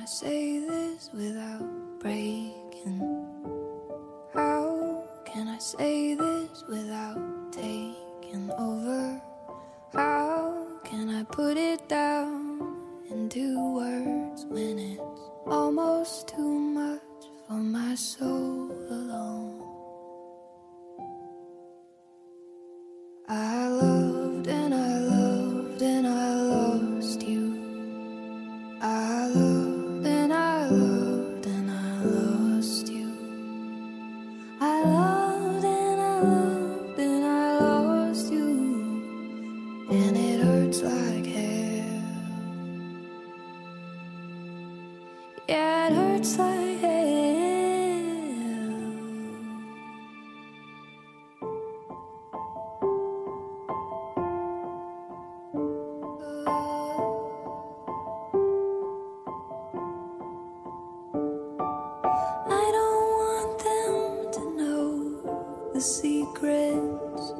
say this without breaking? How can I say this without taking over? How can I put it down into words when it's almost too much for my soul alone? I loved and I loved and I lost you. I loved and I loved and I lost you. I loved and I loved and I lost you. And it hurts like hell. Yeah, it hurts like hell. I don't want them to know the secrets.